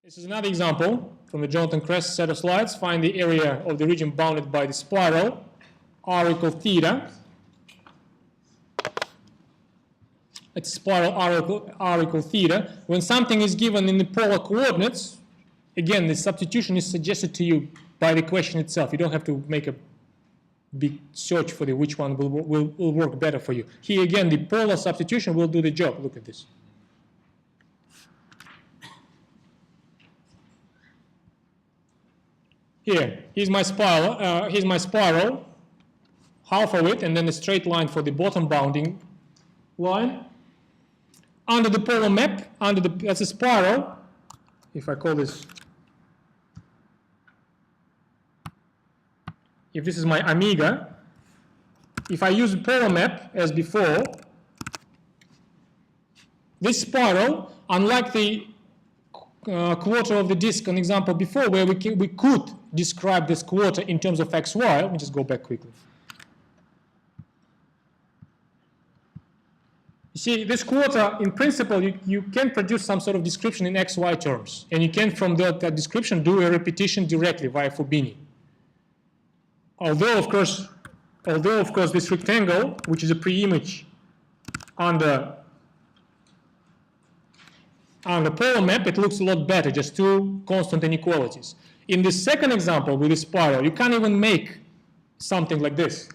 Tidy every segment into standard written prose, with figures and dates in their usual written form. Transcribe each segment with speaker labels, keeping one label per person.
Speaker 1: This is another example from the Jonathan Kress set of slides. Find the area of the region bounded by the spiral r equal theta. It's spiral r equal theta. When something is given in the polar coordinates, again, the substitution is suggested to you by the question itself. You don't have to make a big search for which one will work better for you. Here again, the polar substitution will do the job. Look at this. Here's my spiral, half of it, and then a straight line for the bottom bounding line. Under the polar map, that's a spiral. If I call this, if this is my omega, if I use the polar map as before, this spiral, unlike the quarter of the disk, an example before, where we could describe this quarter in terms of xy. Let me just go back quickly. You see, this quarter, in principle, you can produce some sort of description in xy terms, and you can, from that description, do a repetition directly via Fubini. Although, of course, this rectangle, which is a pre-image on the polar map, it looks a lot better, just two constant inequalities. In the second example with the spiral, you can't even make something like this.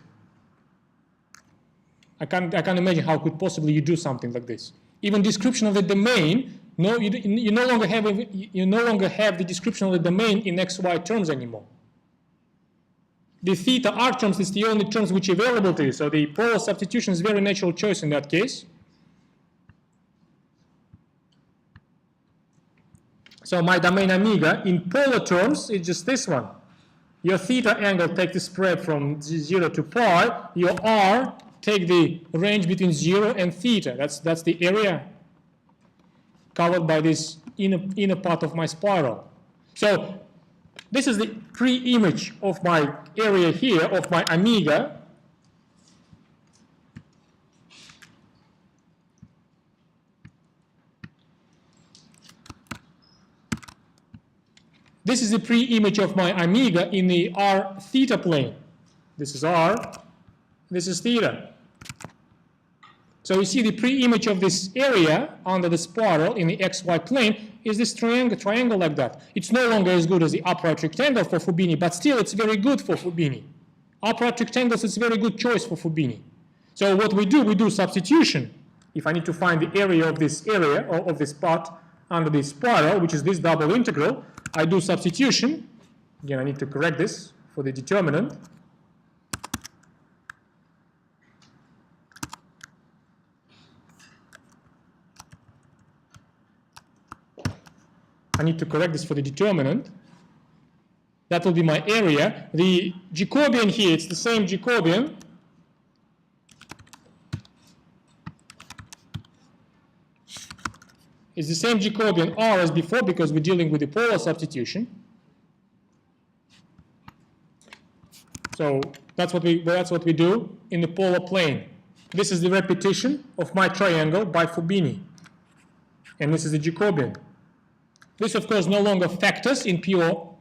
Speaker 1: I can't imagine how could possibly you do something like this. Even description of the domain, you no longer have the description of the domain in xy terms anymore. The theta r terms is the only terms which are available to you, so the polar substitution is a very natural choice in that case. So my domain omega in polar terms is just this one. Your theta angle take the spread from 0 to pi. Your r take the range between 0 and theta. That's the area covered by this inner part of my spiral. So this is the pre-image of my area here, of my omega. This is the pre-image of my omega in the r theta plane. This is r, this is theta. So you see the pre-image of this area under the spiral in the xy plane is this triangle like that. It's no longer as good as the upright rectangle for Fubini, but still it's very good for Fubini. Upright rectangles is a very good choice for Fubini. So what we do substitution. If I need to find the area of this part under the spiral, which is this double integral, I do substitution. Again, I need to correct this for the determinant. I need to correct this for the determinant. That will be my area. The Jacobian here, it's the same Jacobian. It's the same Jacobian r as before because we're dealing with the polar substitution. So that's what we do in the polar plane. This is the repetition of my triangle by Fubini. And this is the Jacobian. This, of course, no longer factors in pure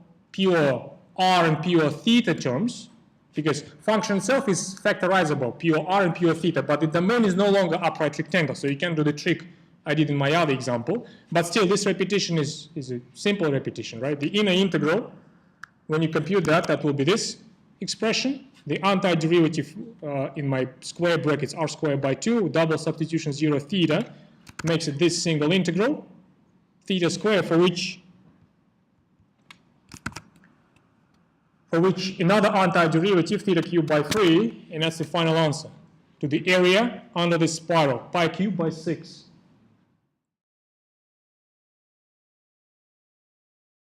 Speaker 1: r and pure theta terms, because function itself is factorizable, pure r and pure theta, but the domain is no longer upright rectangle, so you can do the trick I did in my other example. But still, this repetition is a simple repetition, right? The inner integral, when you compute that, that will be this expression. The antiderivative in my square brackets, r squared by 2, double substitution 0 theta, makes it this single integral. Theta squared, for which another antiderivative, theta cubed by 3, and that's the final answer to the area under this spiral, pi cubed by 6.